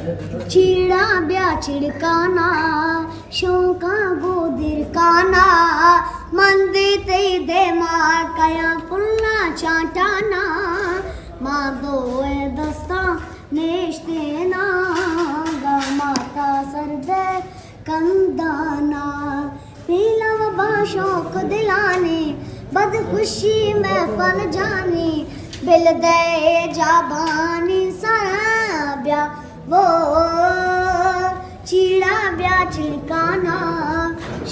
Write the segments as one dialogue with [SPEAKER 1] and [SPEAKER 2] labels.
[SPEAKER 1] चीड़ा ब्या छिड़काना शौका गोदिर काना मंदी ते दे मार कया पुल्ला चाटाना माँ दोए दस्ता नेश देना गा माता सरदे कंदाना पीला वबा शौक दिलाने बद खुशी में फल जानी बिल दे जाबानी सारा ब्या वो चीड़ा ब्या छिड़काना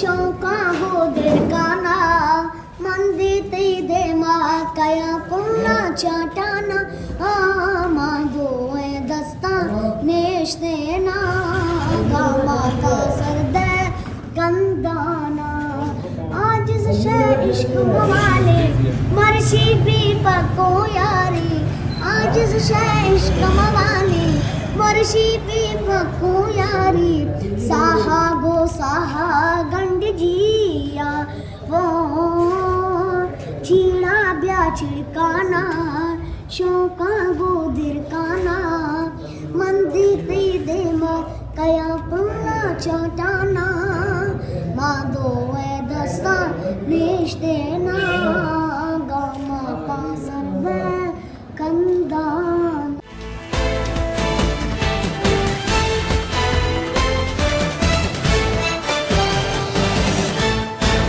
[SPEAKER 1] शौका वो दिरकाना मंदी ते दे माँ कया पुल्ला चाटाना माँ दोए दस्ता नेश देना गा माता सरदे कंदाना आज से इश्क वाले मर्शी भी पको यारी आज से इश्क वाले मर्शी भी पको यारी साहा गो साहा गंड जिया वो चीड़ा ब्या छिड़काना शौका गो दिरकाना मंदी ते दे माँ कया पुल्ला चाटाना माँ दोए दस्ता नेश देना गा माता सरदे कंदा।